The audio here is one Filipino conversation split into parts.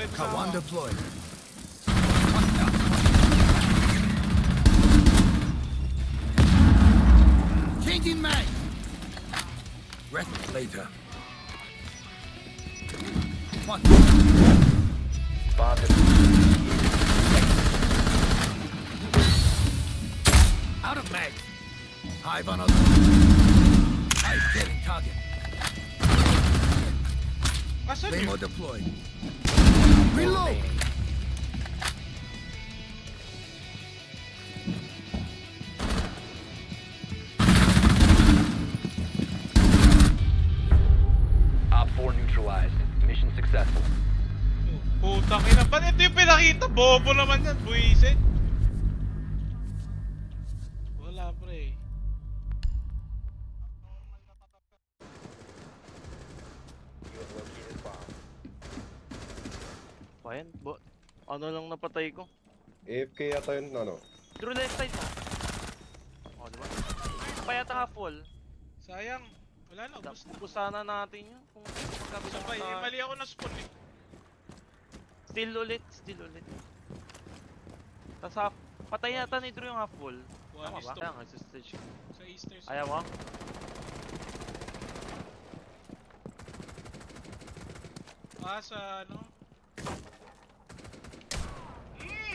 Pwede sa Kawan ako. deployed. Changing mag. Rest later. One. Out of mag. Hive on other. Hive getting target. Asan Claymore yun? deployed. Reload. Op 4 neutralized. Mission successful. Putang ina. Ba't ito yung pinakita? Bobo naman yan, buwisit. Wala pre. You have located a bomb. Ayan, ano lang napatay ko? AFK yata yun, ano? Through left side mo. O, diba? Pa yata half wall. Sayang. Wala na, ubos na. Pusana natin yun. Kung Sabay, magkabisa eh, mali ako na spawn eh. Still ulit. Tapos half, patay yata ni Drew yung half wall. One Tama is ba? to. Kaya nga, sa stage. Sa Easter. Ayaw mo? Sa ano?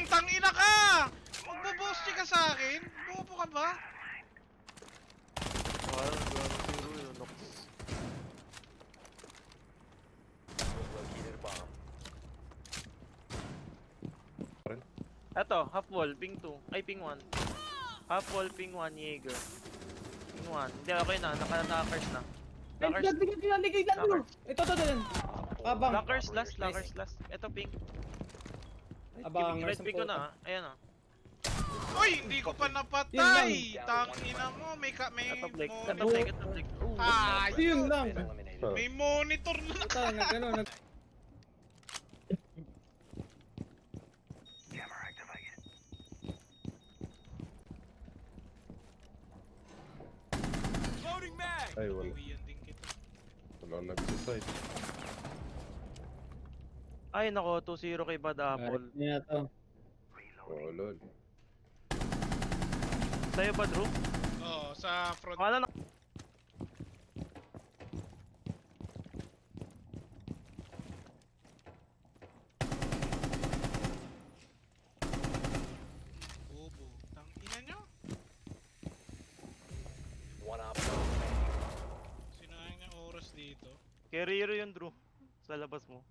Tangina ka! Magbo-boosty ka sa akin? Bobo ka ba? Parang gano'n zero yun. You have located a bomb. Eto, half wall, ping 2. Ay, ping 1. Half wall, ping 1, Jaeger. Ping 1. Hindi, okay na. Naka-lockers na. Lockers. Ito. Abang. Lockers last. Eto, ping. Abang. Red ping ko na. Ayan ah. Uy! Hindi ko pa napatay! Tangina mo, may Eto, Blake. monitor. Eto, Blake. Ooh. Ah, Yun lang. Been eliminated. may monitor na. Ito, nagano. Ay, wala. Uwian din kita. Wala nagsiside. Ay, nako. 2-0 kay Bad Apple. Niya to. Oh, lol. Sa'yo ba, Drew? Oo, sa front. Wala na. Bobo. Tangina nyo. One op 4 remaining. Sinayang yung oras dito. Carrier yun, Drew. Sa labas mo.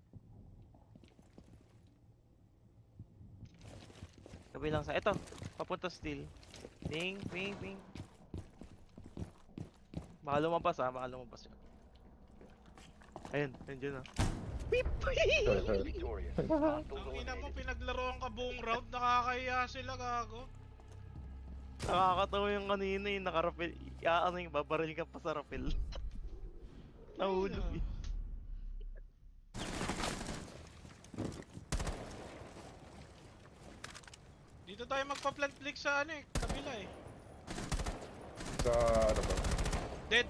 Sabi lang sa... Eto. Papunta steel. Ping. Baka lumabas ah. Baka lumabas yun. Ayun. Nandiyan ah. Victorious. Hostiles Tangina mo, eliminated. pinaglaruan ka buong round. Nakakahiya sila, gago. Nakakatawa yung kanina yung nakarapel. Ano yung babaril ka pa sa rapel. Nahulog eh. Dito tayo magpa-plant flick sa ano eh, kabila eh. Sa, ano ba? Dead.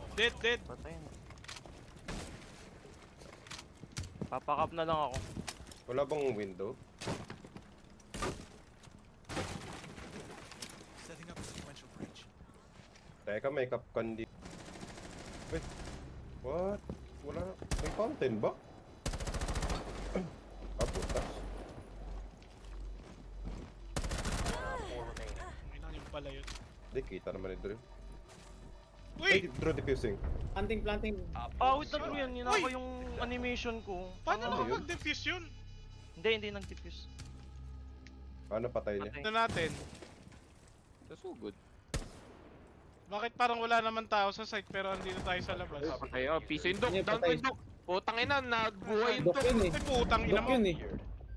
Patay na. Papakap na lang ako. Wala bang window? Setting up a sequential breach. Teka, may kapkan di. Wait. What? Wala. May fountain ba? Ah, putas. Op 4 remaining. Tangina yung pala yun. Hindi, kita naman ni Drew. Uy! Ay, Drew defusing. Planting. Op 4 Ah, wait na Drew yan. Yun Uy! ako yung animation ko. Paano Ano mo yun? mag-defuse yun? Hindi nag-diffuse. Ano patay niya? Patay. Ito natin. That's so good. Bakit parang wala naman tao sa site pero andito tayo sa labas? Patay, oh, piso yung dok. Hindi, Down ko patay. yung dok. Putang ina, nagbuhay yung Dok dok. yun eh. Ay putang ina Dok mo. yun eh.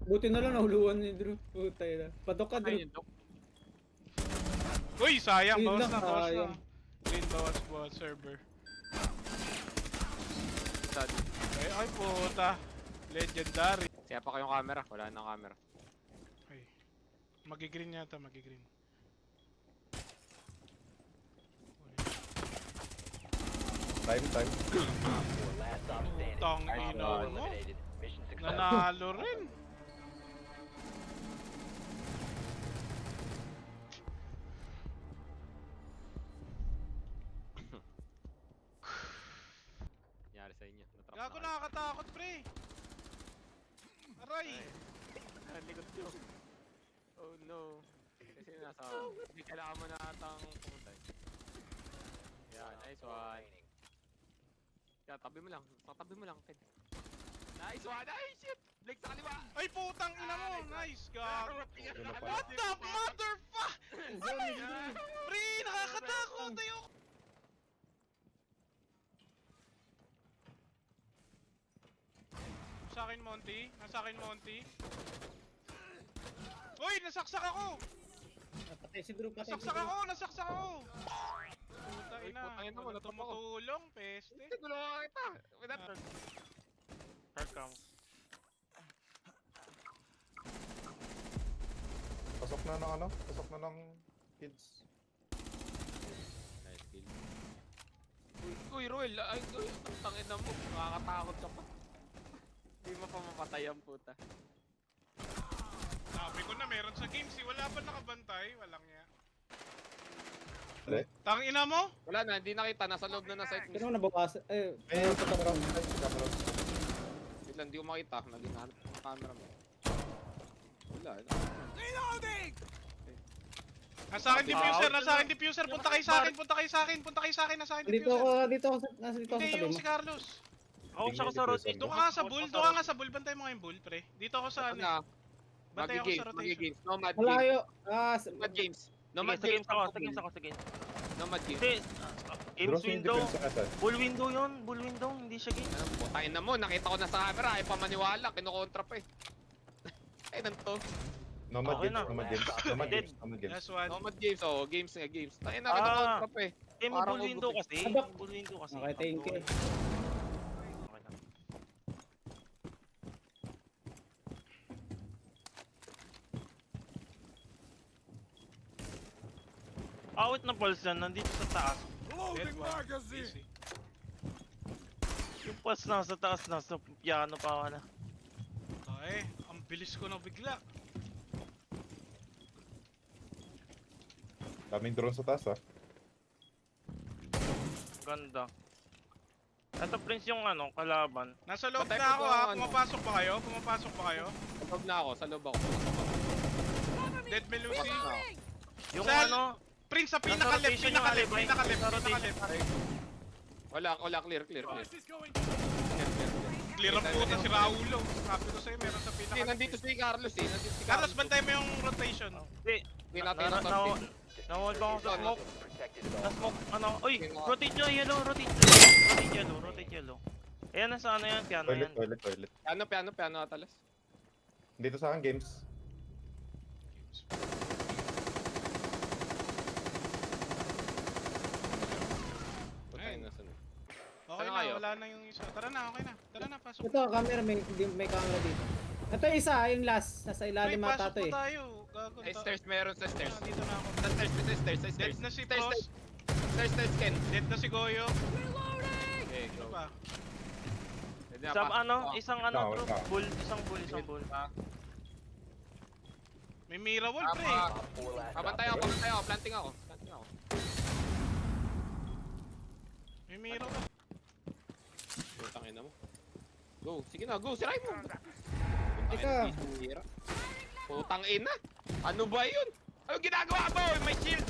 Buti na lang nahuluan ni Drew. Putay na. Padok ka, Patay Drew. yung dok. Uy, sayang. Yun Bawas lang, na, bawas na. sayang. Green bawas server. Sad. Ay puta. Legendary. Siya pa kayong camera. Wala nang camera. Ay. Magigreen yata, magigreen. Time. Last stop standing. Putang ina mo. Eliminated. Mission successful. Nanalo rin. sa inyo. Natrap Gago, na kayo. nakakatakot, pre. Aray. Ah, likod nyo. Oh no. Kasi nasa... Hindi kailangan mo na atang pumunta eh. Yan, nice one. Kaya tabi mo lang. Tabi mo lang, Ken. Nice one! Ay, shit! Blake sa kaliwa! Ay, putang ina mo. Nice, gago. Ano pa? What the motherfuck? Pre, nakakatakot. Ayoko. Nasa akin, Monty. Nasa akin, Monty. Uy, nasaksak ako. Patay si Drew, patay si Nasaksak Drew. ako, nasaksak ako. Puta Uy, ina. putang ina mo, Wala natrap ako. tumutulong, peste. Tulungan kita! Third cam. Pasok na ng ano? Pasok na ng kids. Nice kill. Uy, Roel! Ay, ang tangin na mo. Nakakatakot ka pa. Hindi mo pa mapatay ang puta. Sabi ko na meron sa games eh. Wala pa nakabantay. Walang niya. Dali. Tang ina mo? Wala na, hindi nakita. Nasa loob na site Pero mismo. nabawasan. Ay, sa camera. Sa camera. Wait lang, hindi ko makita. Naging hanap ng camera mo. Wala. Reloading! Nasa akin diffuser, nasa akin diffuser. Punta kayo sa akin, punta kayo sa akin, punta kayo sa akin, nasa akin Dito diffuser. ako, dito ako, dito ako Hindi, sa tabi yung mo. si Carlos. Ako siya sa rotate. Doon ka nga sa bull, doon ka nga sa bull. Bantay mo nga yung bull, pre. Dito ako sa ano. na. Bantay ako sa rotation. Magi-games. Nomad games. Malayo. Nomad games. Sige, Nomad sa games ako, games. sa games ako, sa games. Nomad games. Hindi, games Gross yung window. defense sa atin. Bull window yun, bull window, hindi siya game. Ano, putahin na mo. Nakita ko na sa camera. Ay, pamaniwala. Kinukontra pa eh. Ay, nanto. Nomad Okay games, na. nomad games, nomad Dead. games, nomad games. Last one. Nomad games. Oh, games nga games. Tayo na, Ah. kinukontra pa eh. Eh, may Parang bull window ubos kasi. Abak. May bull window kasi. Okay, thank you. Okay lang. Awit na pulse yan, nandito sa taas. Dead Loading one. magazine! Easy. Yung pulse nasa taas, nasa piano pa wala. Ay, ang bilis ko na bigla. Daming drone sa taas ah. Ganda. Ito Prince yung ano, kalaban. Nasa loob Patay na po ako ba ha. ang ano? Pumapasok ba kayo? Pumapasok ba kayo? Sa loob na ako. Sa loob ako. Dead Melusi. Yung Sal- ano, Prince sa nasa pinaka-left, rotation yung pinaka-left, alibay. pinaka-left, Nasa rotation. pinaka-left. Wala. Clear. Price is going Clear ang puta si Raulo. Sabi ko sa'yo, meron sa Hindi, pinaka-left. nandito si Carlos eh. Nandito si Carlos, bantay mo yung rotation. Hindi. Hindi natin na something. Nawal ba ako sa smoke? Sa smoke, ano? Uy, Tingnan. rotate nyo, yellow, rotate yellow. Rotate yellow, rotate yellow. Ayan, nasa ano yan, piano yan. Toilet. Piano, atalas. Dito sa akin games. Putay Ayun. na sunod. Okay Saan na, kayo? wala na yung isa. Tara na, okay na. Tara na, pasok. Ito, camera, may camera dito. Ito isa, yung last. Nasa ilalim Pre, ata pasok to mo eh. tayo. Gago. Ay, stairs, meron sa stairs. Dito na ako. Sa stairs. Dead na si Stairs, Frost. Stairs, Ken. Dead na si Goyo. Okay, Ano go. pa? Pwede na, Isang pasok ano, ako. isang ano, Wala, bro. wala. Bull, isang bull. May Mira Wall, pre. Pabantay ako. Planting ako. May Mira Wall. Putang ina mo. Go, sige na, go, siray mo. Teka. Putang ina. Ano ba yun? Ano ginagawa mo? May shield.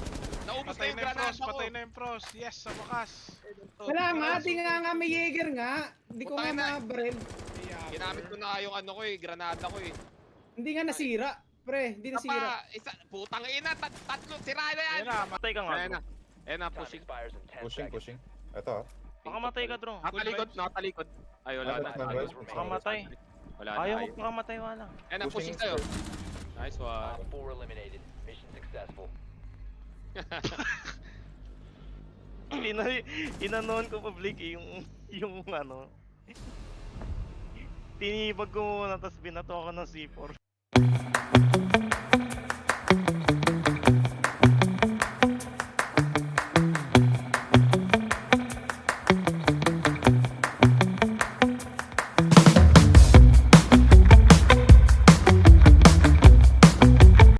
Naubos na Patay yung na yung granada Frost, ko. patay na yung Frost. Yes, sa wakas. Wala nga, di nga may Jaeger nga. Hindi ko nga Putang ina. ma-barrel. Ginamit ko na yung ano ko eh, granada ko eh. Hindi nga nasira. Pre, hindi nasira. Isa, putang ina, tatlo, sira na yan. Ayan na, matay ka nga. Ayan na. Ayan na, Time pushing. expires in 10 seconds. Pushing. Ito ah. Baka matay ka, bro. Nakalikod. Ay, wala Ano, na. ano, Ayos. ano, Baka matay. Wala na. Ayaw ayos. mo makamatay, wala. Ayan na, pushing sa'yo. Nice one. Op 4 eliminated. Mission successful. Inanon ko public eh, yung ano. Tinibag ko muna, tapos binato ako ng C4.